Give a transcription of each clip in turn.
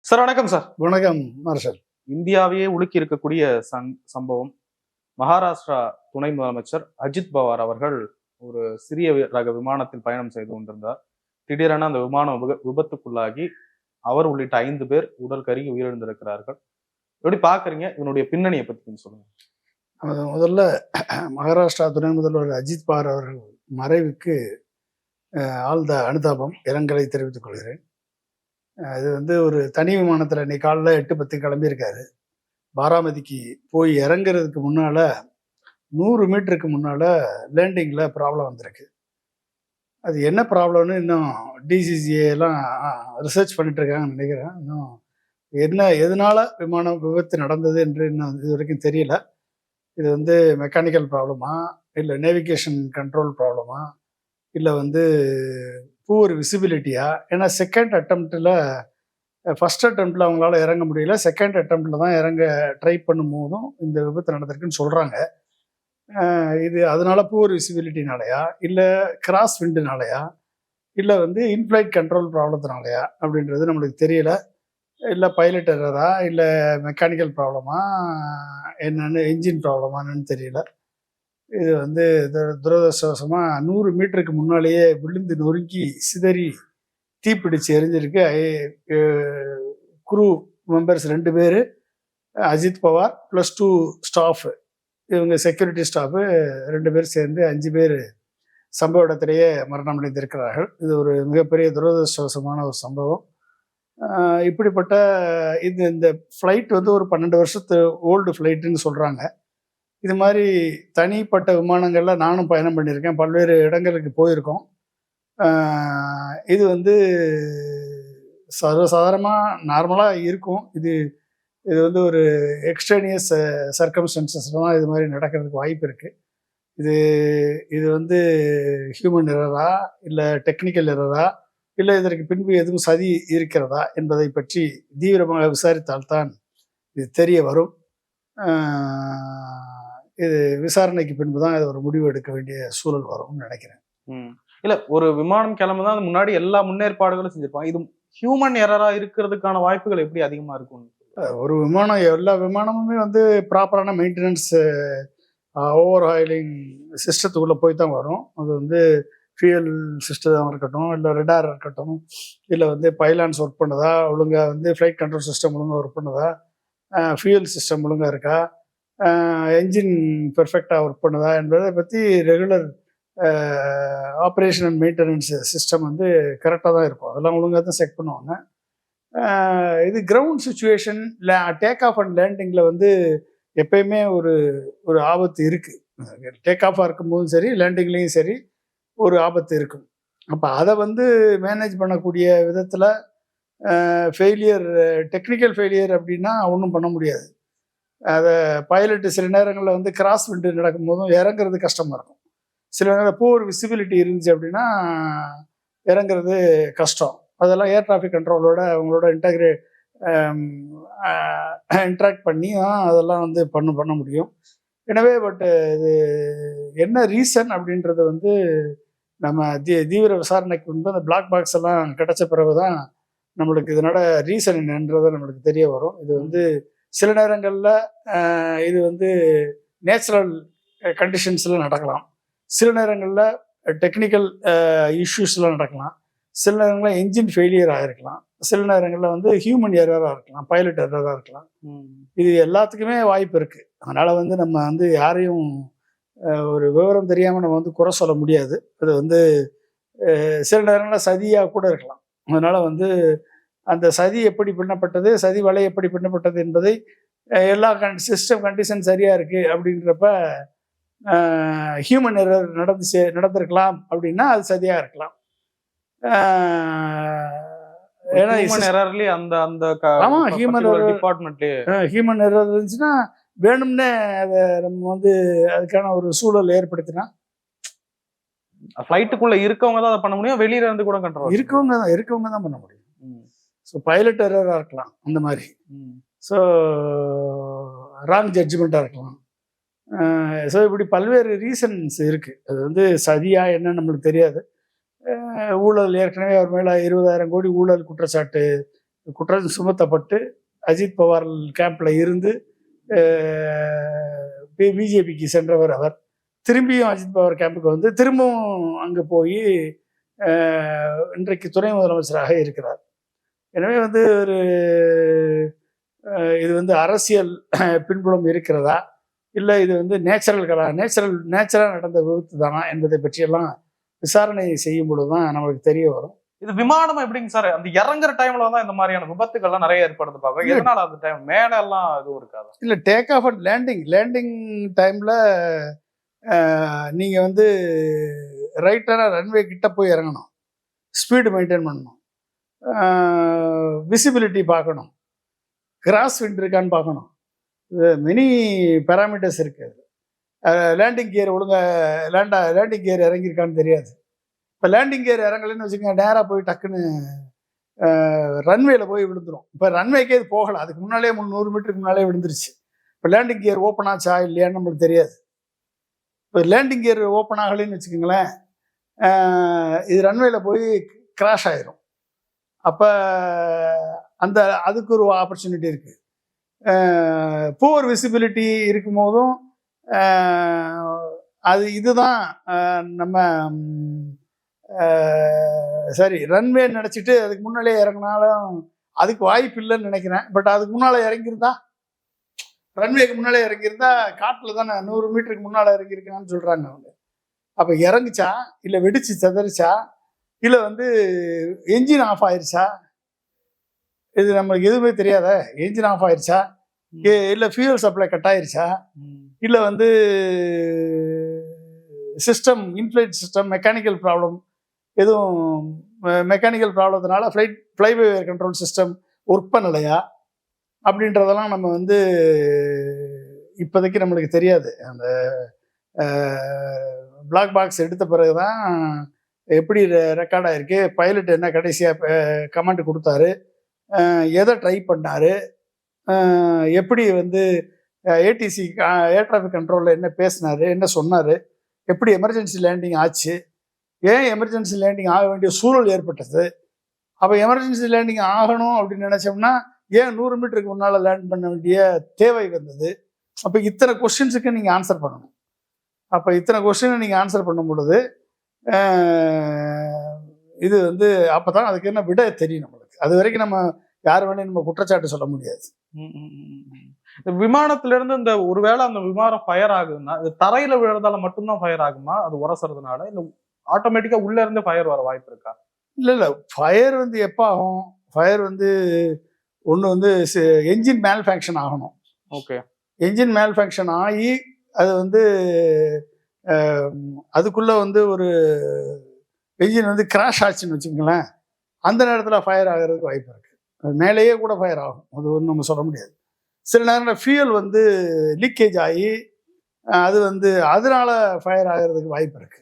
Sir வணக்கம் sir. வணக்கம் marshal. இந்தியாவையே உலுக்கி இருக்கக்கூடிய சம்பவம். மகாராஷ்டிரா துணை முதலமைச்சர் அஜித் பவார் அவர்கள் ஒரு சிறிய ரக விமானத்தில் பயணம் செய்து கொண்டிருந்தார். திடீரென அந்த விமானம் விபத்துக்குள்ளாகி அவர் உள்ளிட்ட 5 பேர் உடல் கருகி உயிரிழந்திருக்கிறார்கள். எப்படி பாக்குறீங்க? இதனுடைய பின்னணியை பத்தி கொஞ்சம் சொல்லுங்க. முதல்ல மகாராஷ்டிரா துணை முதல்வர் அஜித் பவார் அவர்கள் மறைவுக்கு ஆழ்ந்த அனுதாபம், இரங்கலை தெரிவித்துக் கொள்கிறேன். இது ஒரு தனி விமானத்தில் இன்னைக்கு காலைல 8:10 கிளம்பியிருக்காரு. பாராமதிக்கு போய் இறங்குறதுக்கு முன்னால 100 மீட்டருக்கு முன்னால லேண்டிங்கில் ப்ராப்ளம் வந்திருக்கு. அது என்ன ப்ராப்ளம்னு இன்னும் டிசிசிஏ எல்லாம் ரிசர்ச் பண்ணிட்டு இருக்காங்கன்னு நினைக்கிறேன். இன்னும் எதனால விமான விபத்து நடந்தது என்று இன்னும் இது வரைக்கும் தெரியல. இது மெக்கானிக்கல் ப்ராப்ளமா, இல்லை நேவிகேஷன் கண்ட்ரோல் ப்ராப்ளமா, இல்லை பூர் விசிபிலிட்டியா? ஏன்னா செகண்ட் அட்டம்ப்டில், ஃபர்ஸ்ட் அட்டம்ப்டில் அவங்களால இறங்க முடியல, செகண்ட் அட்டம்ப்டில் தான் இறங்க ட்ரை பண்ணும் போதும் இந்த விபத்து நடந்திருக்குன்னு சொல்கிறாங்க. இது அதனால பூர் விசிபிலிட்டினாலையா, இல்லை கிராஸ் விண்டுனாலையா, இல்லை இன்ஃப்ளைட் கண்ட்ரோல் ப்ராப்ளத்தினாலையா அப்படின்றது நம்மளுக்கு தெரியல. இல்லை பைலட் எரரா, இல்லை மெக்கானிக்கல் ப்ராப்ளமா, என்னென்னு என்ஜின் ப்ராப்ளமானு தெரியல. இது துரதிருஷ்டவசமாக 100 மீட்டருக்கு முன்னாலேயே விழுந்து நொறுங்கி சிதறி தீப்பிடிச்சு எரிஞ்சிருக்கு. குரூ மெம்பர்ஸ் 2 பேர், அஜித் பவார் +2 ஸ்டாஃப், இவங்க செக்யூரிட்டி ஸ்டாஃபு 2 பேர் சேர்ந்து 5 பேர் சம்பவ இடத்திலேயே மரணம் அடைந்திருக்கிறார்கள். இது ஒரு மிகப்பெரிய துரதிருஷ்டவசமான ஒரு சம்பவம். இப்படிப்பட்ட இந்த ஃப்ளைட் ஒரு 12 வருஷத்து ஓல்டு ஃப்ளைட்டுன்னு சொல்கிறாங்க. இது மாதிரி தனிப்பட்ட விமானங்களில் நானும் பயணம் பண்ணியிருக்கேன், பல்வேறு இடங்களுக்கு போயிருக்கோம். இது சர்வசாதாரணமாக நார்மலாக இருக்கும். இது ஒரு எக்ஸ்ட்ரேனியஸ் சர்க்கம்ஸ்டன்சஸ்லாம் இது மாதிரி நடக்கிறதுக்கு வாய்ப்பு இருக்குது. இது ஹியூமன் எரரா, இல்லை டெக்னிக்கல் எரரா, இல்லை இதற்கு பின்பு எதுவும் சதி இருக்கிறதா என்பதை பற்றி தீவிரமாக விசாரித்தால்தான் இது தெரிய வரும். இது விசாரணைக்கு பின்பு தான் இது ஒரு முடிவு எடுக்க வேண்டிய சூழல் வரும்னு நினைக்கிறேன். இல்ல, ஒரு விமானம் கிளம்புதான் அது முன்னாடி எல்லா முன்னேற்பாடுகளும் செஞ்சிருப்பாங்க. இது ஹியூமன் எரரா இருக்கிறதுக்கான வாய்ப்புகள் எப்படி அதிகமா இருக்கும்? ஒரு விமானம், எல்லா விமானமுமே ப்ராப்பரான மெயின்டெனன்ஸ், ஓவர் ஆயிலிங் சிஸ்டத்துக்குள்ளே போய் தான் வரும். அது ஃபியூயல் சிஸ்டம் இருக்கட்டும், இல்லை ரெடார் இருக்கட்டும், இல்லை பைலான்ஸ் ஒர்க் பண்ணுதா ஒழுங்காக, ஃப்ளைட் கண்ட்ரோல் சிஸ்டம் ஒழுங்காக ஒர்க் பண்ணுதா, ஃபியூயல் சிஸ்டம் ஒழுங்காக இருக்கா, என்ஜின் பெர்ஃபெக்டாக ஒர்க் பண்ணுதா என்பதை பற்றி regular operation and maintenance system கரெக்டாக தான் இருக்கும். அதெல்லாம் ஒழுங்காக தான் செக் பண்ணுவாங்க. இது ground situation, take off and லேண்டிங்கில் எப்பயுமே ஒரு ஆபத்து இருக்குது. டேக் ஆஃபாக இருக்கும்போதும் சரி, லேண்டிங்லேயும் சரி ஒரு ஆபத்து இருக்கும். அப்போ அதை மேனேஜ் பண்ணக்கூடிய விதத்தில் ஃபெயிலியர், டெக்னிக்கல் ஃபெயிலியர் அப்படின்னா ஒன்றும் பண்ண முடியாது. அதை பைலட்டு சில நேரங்களில் கிராஸ் விண்டு நடக்கும்போதும் இறங்குறது கஷ்டமாக இருக்கும். சில நேரம் பூர் விசிபிலிட்டி இருந்துச்சு அப்படின்னா இறங்குறது கஷ்டம். அதெல்லாம் ஏர் டிராஃபிக் கண்ட்ரோலோட அவங்களோட இன்ட்ராக்ட் பண்ணி தான் அதெல்லாம் பண்ண முடியும். எனவே இது என்ன ரீசன் அப்படின்றது நம்ம தீவிர விசாரணைக்கு முன்பு அந்த பிளாக் பாக்ஸ் எல்லாம் கிடைச்ச பிறகு தான் நம்மளுக்கு இதனோட ரீசன் என்னன்றதை நம்மளுக்கு தெரிய வரும். இது சில நேரங்களில் இது நேச்சுரல் கண்டிஷன்ஸில் நடக்கலாம், சில நேரங்களில் டெக்னிக்கல் இஷ்யூஸ்லாம் நடக்கலாம், சில நேரங்களில் என்ஜின் ஃபெயிலியர் ஆகிருக்கலாம், சில நேரங்களில் ஹியூமன் எரராக இருக்கலாம், பைலட் எரராக இருக்கலாம். இது எல்லாத்துக்குமே வாய்ப்பு இருக்குது. அதனால் நம்ம யாரையும் ஒரு விவரம் தெரியாமல் நம்ம குறை சொல்ல முடியாது. அது சில நேரங்களில் சதியாக கூட இருக்கலாம். அதனால் அந்த சதி எப்படி பின்னப்பட்டது, சதி வலை எப்படி பின்னப்பட்டது என்பதை எல்லா சிஸ்டம் கண்டிஷன் சரியாக இருக்குது அப்படின்றப்ப ஹியூமன் எரர் நடந்திருக்கலாம் அப்படின்னா அது சதியாக இருக்கலாம். ஏன்னா ஹியூமன் எரர் இருந்துச்சுன்னா வேணும்னே அதை நம்ம அதுக்கான ஒரு சூழல் ஏற்படுத்தினா, ஃப்ளைட்டுக்குள்ள இருக்கவங்க தான் அதை பண்ண முடியும், வெளியில இருந்து கூட கண்ட்ரோல் இருக்கவங்க தான் பண்ண முடியும். ஸோ பைலட் எரராக இருக்கலாம், அந்த மாதிரி. ஸோ ராங் ஜட்ஜ்மெண்ட்டாக இருக்கலாம். ஸோ இப்படி பல்வேறு ரீசன்ஸ் இருக்குது. அது சதியா என்னன்னு நம்மளுக்கு தெரியாது. ஊழல், ஏற்கனவே அவர் மேலே 20,000 கோடி ஊழல் குற்றச்சாட்டு குற்றம் சுமத்தப்பட்டு அஜித் பவார் கேம்ப்ல இருந்து பிஜேபிக்கு சென்றவர் அவர். திரும்பியும் அஜித் பவார் கேம்புக்கு வந்து திரும்பவும் அங்கே போய் இன்றைக்கு துணை முதலமைச்சராக இருக்கிறார். எனவே வந்து ஒரு இது வந்து அரசியல் பின்புலம் இருக்கிறதா, இல்லை இது வந்து நேச்சுரலாக நடந்த விபத்து தானா என்பதை பற்றியெல்லாம் விசாரணை செய்யும் பொழுது தான் நமக்கு தெரிய வரும். இது விமானம் எப்படிங்க சார் அந்த இறங்குற டைம்ல தான் இந்த மாதிரியான விபத்துகள்லாம் நிறைய ஏற்படுது பாக்க. எதனால அந்த டைம் மேல எல்லாம் எதுவும் இருக்காது? இல்லை, டேக் ஆஃப் அண்ட் லேண்டிங் டைம்ல நீங்க வந்து ரைட்டான ரன்வே கிட்ட போய் இறங்கணும், ஸ்பீடு மெயின்டைன் பண்ணணும், விசிபிலிட்டி பார்க்கணும், கிராஸ் விண்ட் இருக்கான்னு பார்க்கணும். மெனி பேராமீட்டர்ஸ் இருக்கு. லேண்டிங் கியர் ஒழுங்கா லேண்டிங் கியர் இறங்கியிருக்கான்னு தெரியாது. இப்போ லேண்டிங் கியர் இறங்கலைன்னு வச்சுக்கோங்க, நேராக போய் டக்குன்னு ரன்வேல போய் விழுந்துடும். இப்போ ரன்வேக்கே இது போகலை, அதுக்கு முன்னாலே 100 மீட்டருக்கு முன்னாலே விழுந்துருச்சு. இப்போ லேண்டிங் கியர் ஓப்பன் ஆச்சா இல்லையான்னு நம்மளுக்கு தெரியாது. இப்போ லேண்டிங் கியர் ஓப்பன் ஆகலைன்னு வச்சுக்கோங்களேன், இது ரன்வேல போய் கிராஷ் ஆயிரும். அப்போ அதுக்கு ஒரு ஆப்பர்ச்சுனிட்டி இருக்குது. புவர் விசிபிலிட்டி இருக்கும் போதும் இதுதான் நம்ம சரி ரன்வே நினச்சிட்டு அதுக்கு முன்னாலே இறங்கினாலும் அதுக்கு வாய்ப்பு இல்லைன்னு நினைக்கிறேன். பட் அதுக்கு முன்னால் இறங்கியிருந்தா, ரன்வேக்கு முன்னாலே இறங்கியிருந்தா, காட்டில் தானே 100 மீட்டருக்கு முன்னால் இறங்கியிருக்கான்னு சொல்கிறாங்க அவங்க. அப்போ இறங்குச்சா, இல்லை வெடிச்சு செதறிச்சா, இல்லை வந்து என்ஜின் ஆஃப் ஆயிடுச்சா, இது நம்மளுக்கு எதுவுமே தெரியாத. என்ஜின் ஆஃப் ஆயிடுச்சா, இல்லை ஃபியூயல் சப்ளை கட் ஆயிடுச்சா, இல்லை வந்து system in-flight system mechanical problem, எதுவும் mechanical ப்ராப்ளத்தினால flyway control system work பண்ணலையா அப்படின்றதெல்லாம் நம்ம வந்து இப்போதைக்கு நம்மளுக்கு தெரியாது. அந்த பிளாக் பாக்ஸ் எடுத்த பிறகு தான் எப்படி ரெக்கார்ட் ஆகிருக்கு, பைலட் என்ன கடைசியாக கமெண்ட் கொடுத்தாரு, எதை ட்ரை பண்ணார், எப்படி வந்து ஏடிசி ஏர் டிராஃபிக் கண்ட்ரோலில் என்ன பேசினார், என்ன சொன்னார், எப்படி எமர்ஜென்சி லேண்டிங் ஆச்சு, ஏன் எமர்ஜென்சி லேண்டிங் ஆக வேண்டிய சூழல் ஏற்பட்டது, அப்போ எமர்ஜென்சி லேண்டிங் ஆகணும் அப்படின்னு நினச்சோம்னா ஏன் 100 மீட்டருக்கு முன்னால் லேண்ட் பண்ண வேண்டிய தேவை வந்தது. அப்போ இத்தனை கொஸ்டின்ஸுக்கு நீங்கள் ஆன்சர் பண்ணணும். அப்போ இத்தனை கொஸ்டினை நீங்கள் ஆன்சர் பண்ணும் பொழுது இது வந்து அப்போ தான் அதுக்கு என்ன விட தெரியும் நம்மளுக்கு. அது வரைக்கும் நம்ம யார் வேணாலும் நம்ம குற்றச்சாட்டு சொல்ல முடியாது. விமானத்துல இருந்து இந்த ஒருவேளை அந்த விமானம் ஃபயர் ஆகுதுன்னா அது தரையில விழுறதால மட்டும்தான் ஃபயர் ஆகுமா, அது உரசுறதுனால, இல்ல ஆட்டோமேட்டிக்கா உள்ள இருந்து ஃபயர் வர வாய்ப்பு இருக்கா? இல்லை, ஃபயர் வந்து எப்போ ஆகும், ஃபயர் வந்து ஒன்று வந்து என்ஜின் மேல்ஃபங்க்ஷன் ஆகணும். ஓகே, என்ஜின் மேல்ஃபங்க்ஷன் ஆகி அது வந்து அதுக்குள்ளே வந்து ஒரு என்ஜின் வந்து கிராஷ் ஆச்சுன்னு வச்சுக்கோங்களேன், அந்த நேரத்தில் ஃபயர் ஆகிறதுக்கு வாய்ப்பு இருக்குது. அது மேலேயே கூட ஃபயர் ஆகும், அது ஒன்றும் நம்ம சொல்ல முடியாது. சில நேரம் ஃபியூயல் வந்து லீக்கேஜ் ஆகி அது வந்து அதனால ஃபயர் ஆகிறதுக்கு வாய்ப்பு இருக்குது.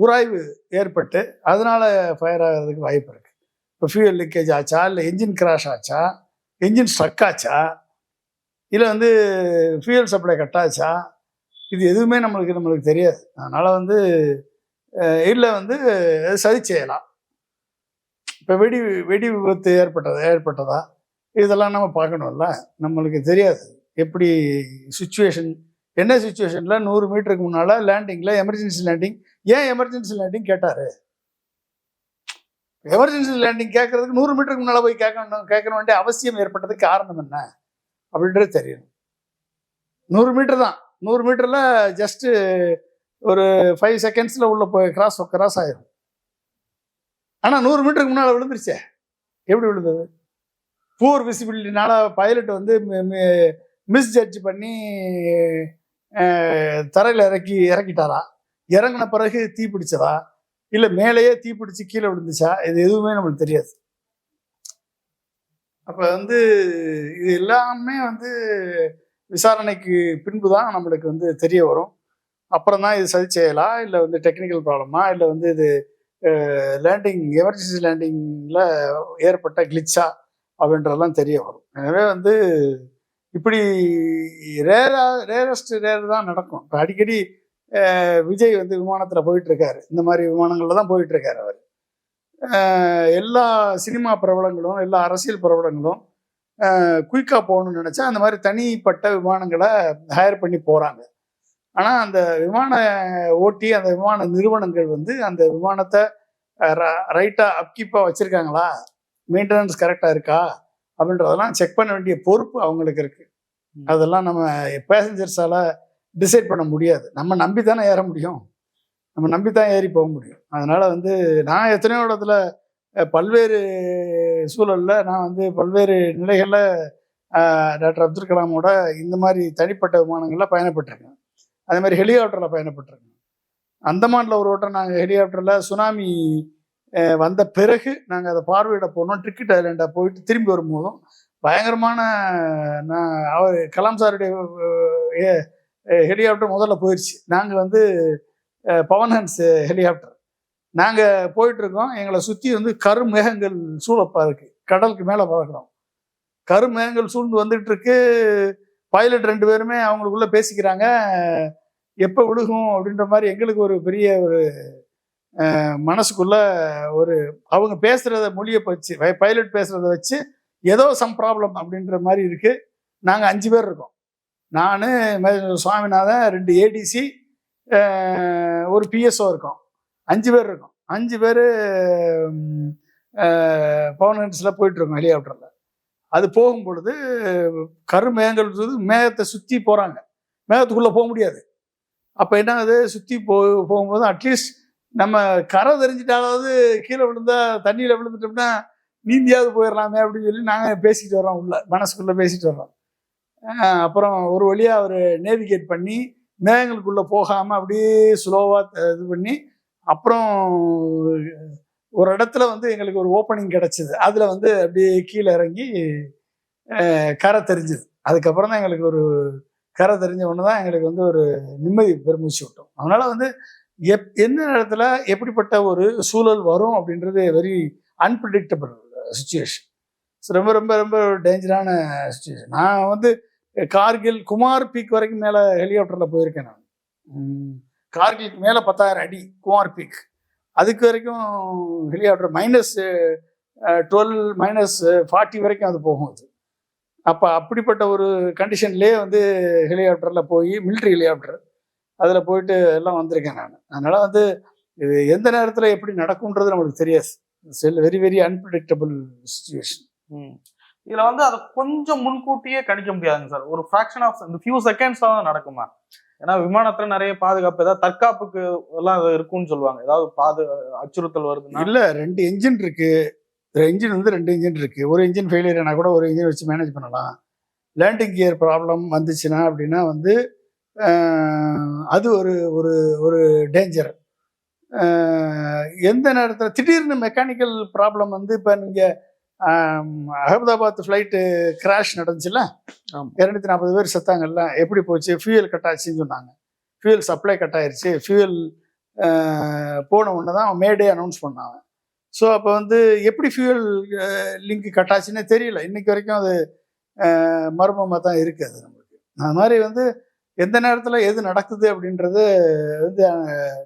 உராய்வு ஏற்பட்டு அதனால ஃபயர் ஆகிறதுக்கு வாய்ப்பு இருக்குது. இப்போ ஃபியூயல் லீக்கேஜ் ஆச்சா, இல்லை என்ஜின் கிராஷ் ஆச்சா, என்ஜின் ஸ்ட்ரக் ஆச்சா, இல்லை வந்து ஃபியூயல் சப்ளை கட் ஆச்சா, இது எதுவுமே நம்மளுக்கு தெரியாது. அதனால் வந்து இல்லை வந்து சரி செய்யலாம். இப்போ வெடி விபத்து ஏற்பட்டதா இதெல்லாம் நம்ம பார்க்கணும்ல, நம்மளுக்கு தெரியாது எப்படி சுச்சுவேஷன், என்ன சுச்சுவேஷனில் 100 மீட்டருக்கு முன்னால் லேண்டிங்கில் எமர்ஜென்சி லேண்டிங், ஏன் எமர்ஜென்சி லேண்டிங் கேட்டார், எமர்ஜென்சி லேண்டிங் கேட்கறதுக்கு 100 மீட்டருக்கு முன்னால் போய் கேட்க வேண்டிய அவசியம் ஏற்பட்டதுக்கு காரணம் என்ன அப்படின்றது தெரியணும். 100 மீட்டர் தான், 100 மீட்டரில் ஜஸ்ட்டு ஒரு 5 செகண்ட்ஸில் உள்ள போய் கிராஸ் ஆயிரும். ஆனால் 100 மீட்டருக்கு முன்னால் விழுந்துருச்சே, எப்படி விழுந்தது? புவர் விசிபிலிட்டினால பைலட் வந்து மிஸ்ஜட்ஜ் பண்ணி தரையில் இறக்கிட்டாரா, இறங்கின பிறகு தீ பிடிச்சதா, இல்லை மேலேயே தீ பிடிச்சி கீழே விழுந்துச்சா, இது எதுவுமே நம்மளுக்கு தெரியாது. அப்போ வந்து இது எல்லாமே வந்து விசாரணைக்கு பின்பு தான் நம்மளுக்கு வந்து தெரிய வரும். அப்புறம் தான் இது சரி செய்யலாம், இல்லை வந்து டெக்னிக்கல் ப்ராப்ளமா, இல்லை வந்து இது எமர்ஜென்சி லேண்டிங்கில் ஏற்பட்ட கிளிச்சா அப்படின்றதெல்லாம் தெரிய வரும். எனவே வந்து இப்படி ரேர் தான் நடக்கும். இப்போ அடிக்கடி விஜய் வந்து விமானத்தில் போயிட்டுருக்காரு, இந்த மாதிரி விமானங்களில் தான் போயிட்டுருக்காரு அவர். எல்லா சினிமா பிரபலங்களும் எல்லா அரசியல் பிரபலங்களும் குயிக்காக போகணும்னு நினச்சா அந்த மாதிரி தனிப்பட்ட விமானங்களை ஹையர் பண்ணி போகிறாங்க. ஆனால் அந்த விமான ஓட்டி அந்த விமான நிறுவனங்கள் வந்து அந்த விமானத்தை ரைட்டாக அப்கீப்பாக வச்சுருக்காங்களா, மெயின்டெனன்ஸ் கரெக்டாக இருக்கா அப்படின்றதெல்லாம் செக் பண்ண வேண்டிய பொறுப்பு அவங்களுக்கு இருக்குது. அதெல்லாம் நம்ம பேசஞ்சர்ஸால் டிசைட் பண்ண முடியாது. நம்ம நம்பி தானே ஏற முடியும், நம்ம நம்பி தான் ஏறி போக முடியும். அதனால் வந்து நான் எத்தனையோ இடத்துல பல்வேறு சூழலில் நான் வந்து பல்வேறு நிலைகளில் டாக்டர் அப்துல் கலாமோட இந்த மாதிரி தனிப்பட்ட விமானங்களில் பயணப்பட்டிருக்கேன். அதே மாதிரி ஹெலிகாப்டரில் பயணப்பட்டிருக்கேன். அந்தமானில் ஒரு வட்டம் நாங்கள் ஹெலிகாப்டரில் சுனாமி வந்த பிறகு நாங்கள் அதை பார்வையிட போனோம். ட்ரிக்கெட் ஐலாண்டை போயிட்டு திரும்பி வரும்போதும் பயங்கரமான அவர் கலாம் சாருடைய ஹெலிகாப்டர் முதல்ல போயிடுச்சு. நாங்கள் வந்து பவன்ஹன்ஸ் ஹெலிகாப்டர் நாங்கள் போயிட்டுருக்கோம். எங்களை சுற்றி வந்து கருமேகங்கள் சூழப்பா இருக்குது. கடலுக்கு மேலே பறக்கிறோம். கருமேகங்கள் சூழ்ந்து வந்துட்டு இருக்கு. பைலட் 2 பேருமே அவங்களுக்குள்ள பேசிக்கிறாங்க, எப்போ விழுகும் அப்படின்ற மாதிரி. எங்களுக்கு ஒரு பெரிய ஒரு மனசுக்குள்ள ஒரு அவங்க பேசுகிறத மொழியை வச்சு பைலட் பேசுகிறத வச்சு ஏதோ சம் ப்ராப்ளம் அப்படின்ற மாதிரி இருக்குது. நாங்கள் 5 பேர் இருக்கோம். நான், சுவாமிநாதன், 2 ஏடிசி, ஒரு பிஎஸ்ஓ இருக்கோம். 5 பேர் இருக்கோம். 5 பேர் பவன்ஹன்ஸில் போயிட்டுருக்கோம் ஹெலிகாப்டரில். அது போகும் பொழுது கருமேகங்கள் மேகத்தை சுற்றி போகிறாங்க. மேகத்துக்குள்ளே போக முடியாது. அப்போ என்ன ஆகுது, சுற்றி போகும்போது அட்லீஸ்ட் நம்ம கரை தெரிஞ்சிட்டாலாவது கீழே விழுந்தா தண்ணியில் விழுந்துட்டோம்னா நீந்தியாவது போயிடலாமே அப்படின்னு சொல்லி நாங்கள் பேசிட்டு வர்றோம், உள்ள மனசுக்குள்ளே பேசிட்டு வர்றோம். அப்புறம் ஒரு வழியாக அவர் நேவிகேட் பண்ணி மேகங்களுக்குள்ளே போகாமல் அப்படியே ஸ்லோவாக இது பண்ணி அப்புறம் ஒரு இடத்துல வந்து எங்களுக்கு ஒரு ஓப்பனிங் கிடச்சிது. அதில் வந்து அப்படியே கீழே இறங்கி கரை தெரிஞ்சுது. அதுக்கப்புறம் தான் எங்களுக்கு ஒரு கரை தெரிஞ்ச ஒன்று தான் எங்களுக்கு வந்து ஒரு நிம்மதி பெருமூச்சு விட்டோம். அதனால் வந்து எந்த நேரத்தில் எப்படிப்பட்ட ஒரு சூழல் வரும் அப்படின்றது வெரி அன்பிரடிக்டபிள் சுச்சுவேஷன். ரொம்ப ரொம்ப ரொம்ப டேஞ்சரான சுச்சுவேஷன். நான் வந்து கார்கில் குமார் பீக் வரைக்கும் மேலே ஹெலிகாப்டரில் போயிருக்கேன். நான் கார்கிலுக்கு மேலே 10,000 அடி குமார் பீக். அதுக்கு வரைக்கும் ஹெலிகாப்டர் -12 -40 வரைக்கும் அது போகும். அது அப்போ அப்படிப்பட்ட ஒரு கண்டிஷன்லேயே வந்து ஹெலிகாப்டரில் போய் மிலிட்ரி ஹெலிகாப்டர் அதில் போயிட்டு எல்லாம் வந்திருக்கேன் நான். அதனால் வந்து இது எந்த நேரத்தில் எப்படி நடக்கும்ன்றது நம்மளுக்கு தெரியாது. Very very unpredictable situation. இதில் வந்து அதை கொஞ்சம் முன்கூட்டியே கணிக்க முடியாதுங்க சார். ஒரு ஃப்ராக்ஷன் ஆஃப் இந்த ஃபியூ செகண்ட்ஸ் தான் நடக்குமா? ஏன்னா விமானத்துல நிறைய பாதுகாப்பு, ஏதாவது தற்காப்புக்கு எல்லாம் இருக்கும்னு சொல்லுவாங்க. ஏதாவது அச்சுறுத்தல் வருதுன்னா? இல்லை, 2 என்ஜின் இருக்கு. என்ஜின் வந்து 2 என்ஜின் இருக்கு. ஒரு என்ஜின் ஃபெயிலியர் ஆனால் கூட ஒரு என்ஜின் வச்சு மேனேஜ் பண்ணலாம். லேண்டிங் கியர் ப்ராப்ளம் வந்துச்சுன்னா அப்படின்னா வந்து அது ஒரு ஒரு ஒரு டேஞ்சர். எந்த நேரத்தில் திடீர்னு மெக்கானிக்கல் ப்ராப்ளம் வந்து இப்போ நீங்கள் அகமதாபாத் ஃப்ளைட்டு கிராஷ் நடந்துச்சுல்ல, 240 பேர் செத்தாங்கல்ல, எப்படி போச்சு? ஃபியூயல் கட் ஆச்சுன்னு சொன்னாங்க. ஃபியூயல் சப்ளை கட் ஆயிடுச்சு. ஃபியூயல் போன உடனே தான் மேடே அனௌன்ஸ் பண்ணாங்க. ஸோ அப்போ வந்து எப்படி ஃபியூயல் லிங்க் கட் ஆச்சுன்னே தெரியல. இன்னைக்கு வரைக்கும் அது மர்மமாக தான் இருக்குது அது நம்மளுக்கு. அது மாதிரி வந்து எந்த நேரத்தில் எது நடக்குது அப்படின்றது வந்து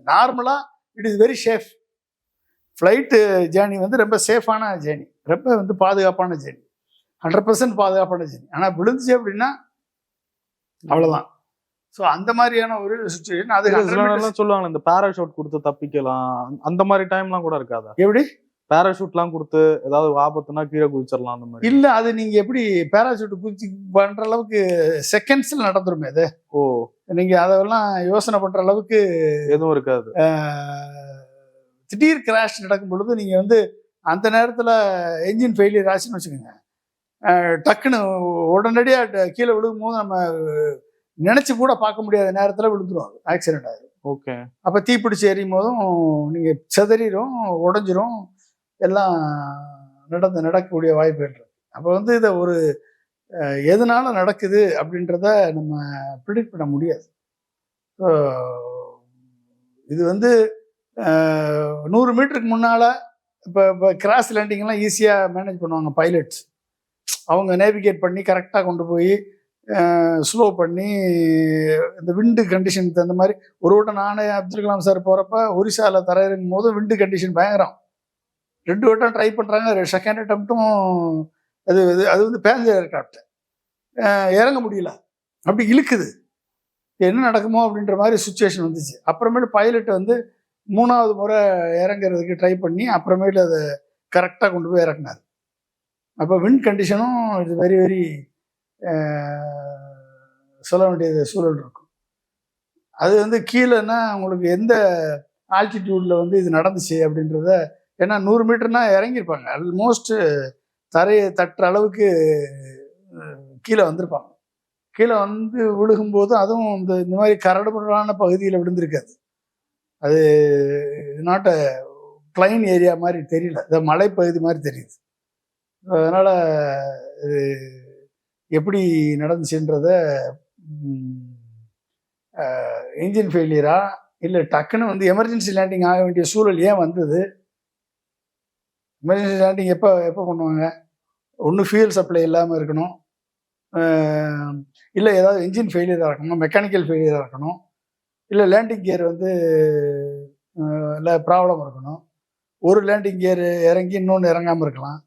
நார்மலாக it is very safe. Flight journey வந்து ரொம்ப சேஃபான ஜேர்னி, ரொம்ப வந்து பாதுகாப்பான ஜேர்னி, 100% பாதுகாப்பான ஜேர்னி. ஆனால் விழுந்துச்சு அப்படின்னா அவ்வளோதான். ஸோ அந்த மாதிரியான ஒரு சுச்சுவேஷன். அது சொல்லுவாங்க, இந்த பேராஷூட் கொடுத்து தப்பிக்கலாம், அந்த மாதிரி டைம்லாம் கூட இருக்காதா? எப்படி பேராஷூட்லாம் கொடுத்து ஏதாவது ஆபத்துனா கீழே குதிச்சிடலாம் அந்த மாதிரி? இல்லை, அது நீங்கள் எப்படி பேராஷூட் குதிச்சு பண்ணுற அளவுக்கு செகண்ட்ஸில் நடந்துருமே அது. ஓ, நீங்கள் அதெல்லாம் யோசனை பண்ணுற அளவுக்கு எதுவும் இருக்காது. திடீர் கிராஷ் நடக்கும் பொழுது நீங்கள் வந்து அந்த நேரத்தில் என்ஜின் ஃபெயிலியர் ஆச்சுன்னு வச்சுக்கோங்க, டக்குன்னு உடனடியாக கீழே விழுகும் போது நம்ம நினச்சி கூட பார்க்க முடியாத நேரத்தில் விழுந்துடும், அது ஆக்சிடென்ட் ஆகிடும். ஓகே. அப்போ தீப்பிடிச்சு எறியும் போதும் நீங்கள் செதறிடும், உடஞ்சிரும், எல்லாம் நடக்கக்கூடிய வாய்ப்புகள் இருக்கு. அப்போ வந்து இதை ஒரு எதனால நடக்குது அப்படின்றத நம்ம ப்ரிடிக்ட் பண்ண முடியாது. இது வந்து 100 மீட்டருக்கு முன்னால் இப்போ கிராஸ் லேண்டிங்லாம் ஈஸியாக மேனேஜ் பண்ணுவாங்க பைலட்ஸ். அவங்க நேவிகேட் பண்ணி கரெக்டாக கொண்டு போய் ஸ்லோ பண்ணி இந்த விண்டு கண்டிஷனுக்கு தகுந்த மாதிரி. ஒரு வட்டம் நானே அப்துல் கலாம் சார் போகிறப்ப ஒரிசாவில் தரையிறங்கும் போது விண்டு கண்டிஷன் பயங்கரம். 2 வட்டம் ட்ரை பண்ணுறாங்க. செகண்ட் அட்டம்ப்ட்டும் அது அது வந்து பேசஞ்சர் ஏர்கிராஃப்ட் இறங்க முடியல, அப்படி இழுக்குது. என்ன நடக்குமோ அப்படின்ற மாதிரி சுச்சுவேஷன் வந்துச்சு. அப்புறமேட்டு பைலட் வந்து 3வது முறை இறங்குறதுக்கு ட்ரை பண்ணி அப்புறமேட்டு அதை கரெக்டாக கொண்டு போய் இறக்குனார். அப்போ விண்ட் கண்டிஷனும் இது வெரி வெரி சொல்ல வேண்டியது சூழல் இருக்கும். அது வந்து கீழேன்னா உங்களுக்கு எந்த ஆல்டிடியூடில் வந்து இது நடந்துச்சு அப்படின்றத, ஏன்னா 100 மீட்டர்னா இறங்கியிருப்பாங்க, ஆல்மோஸ்ட் தரையை தட்டுற அளவுக்கு கீழே வந்திருப்பாங்க. கீழே வந்து விழுகும்போது அதுவும் இந்த மாதிரி கரடுமுரடான பகுதியில் விழுந்திருக்காது. அது நாட் அ பிளைன் ஏரியா மாதிரி தெரியல, இந்த மலைப்பகுதி மாதிரி தெரியுது. அதனால் இது எப்படி நடந்துச்சுன்றத இன்ஜின் ஃபெயிலியரா இல்லை டக்குன்னு வந்து எமர்ஜென்சி லேண்டிங் ஆக வேண்டிய சூழல் ஏன் வந்தது? எமர்ஜென்சி லேண்டிங் எப்போ எப்போ பண்ணுவாங்க? ஒன்று ஃபியூயல் சப்ளை இல்லாமல் இருக்கணும், இல்லை ஏதாவது இன்ஜின் ஃபெயிலியராக இருக்கணும், மெக்கானிக்கல் ஃபெயிலியராக இருக்கணும், இல்லை லேண்டிங் கியர் வந்து இல்லை ப்ராப்ளம் இருக்கணும், ஒரு லேண்டிங் கியர் இறங்கி இன்னொன்று இறங்காமல் இருக்கலாம்.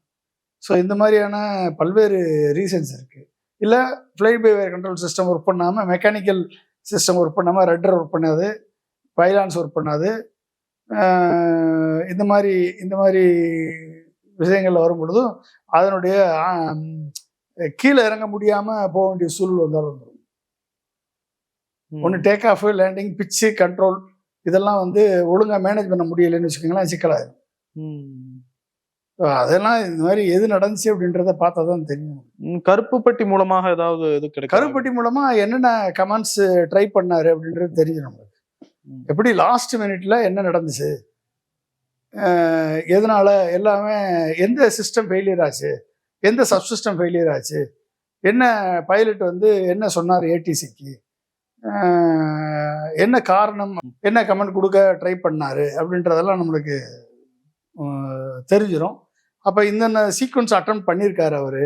ஸோ இந்த மாதிரியான பல்வேறு ரீசன்ஸ் இருக்குது. இல்லை flight by wire control system work பண்ணாமல், மெக்கானிக்கல் சிஸ்டம் ஒர்க் பண்ணாமல், ரட்டர் ஒர்க் பண்ணாது, பைலான்ஸ் ஒர்க் பண்ணாது. இந்த மாதிரி விஷயங்கள்ல வரும் பொழுதும் அதனுடைய கீழே இறங்க முடியாமல் போக வேண்டிய சூழல் வந்தாலும் வந்துடும். ஒன்று டேக் ஆஃப், லேண்டிங், பிச்சு, கண்ட்ரோல் இதெல்லாம் வந்து ஒழுங்காக மேனேஜ் பண்ண முடியலைன்னு வச்சுக்கோங்களேன், சிக்கலாயிடும். அதெல்லாம் இந்த மாதிரி எது நடந்துச்சு அப்படின்றத பார்த்தா தான் தெரியும். கருப்பு பெட்டி மூலமாக ஏதாவது இது கிடைக்கும்? கருப்பு பெட்டி மூலமா என்னென்ன கமெண்ட்ஸ் ட்ரை பண்ணாரு அப்படின்றது தெரியும் நம்மளுக்கு. எப்படி லாஸ்ட் மினிட்ல என்ன நடந்துச்சு, எதனால எல்லாமே, எந்த சிஸ்டம் ஃபெயிலியர் ஆச்சு, எந்த சப்சிஸ்டம் ஃபெயிலியர் ஆச்சு, என்ன பைலட் வந்து என்ன சொன்னார் ஏடிசிக்கு, என்ன காரணம், என்ன கமெண்ட் கொடுக்க ட்ரை பண்ணாரு அப்படின்றதெல்லாம் நம்மளுக்கு தெரிஞ்சிடும். அப்போ இந்த சீக்வன்ஸ் அட்டம் பண்ணியிருக்காரு அவர்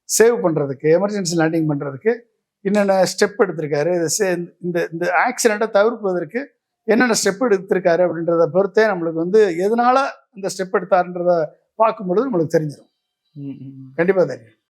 சேவ் பண்ணுறதுக்கு, எமர்ஜென்சி லேண்டிங் பண்ணுறதுக்கு என்னென்ன ஸ்டெப் எடுத்திருக்காரு, இந்த ஆக்சிடெண்ட்டை தவிர்ப்பதற்கு என்னென்ன ஸ்டெப் எடுத்திருக்காரு அப்படின்றத பொறுத்தே நம்மளுக்கு வந்து எதனால இந்த ஸ்டெப் எடுத்தாருன்றத பார்க்கும்பொழுது நம்மளுக்கு தெரிஞ்சிடும். கண்டிப்பாக தெரியும்.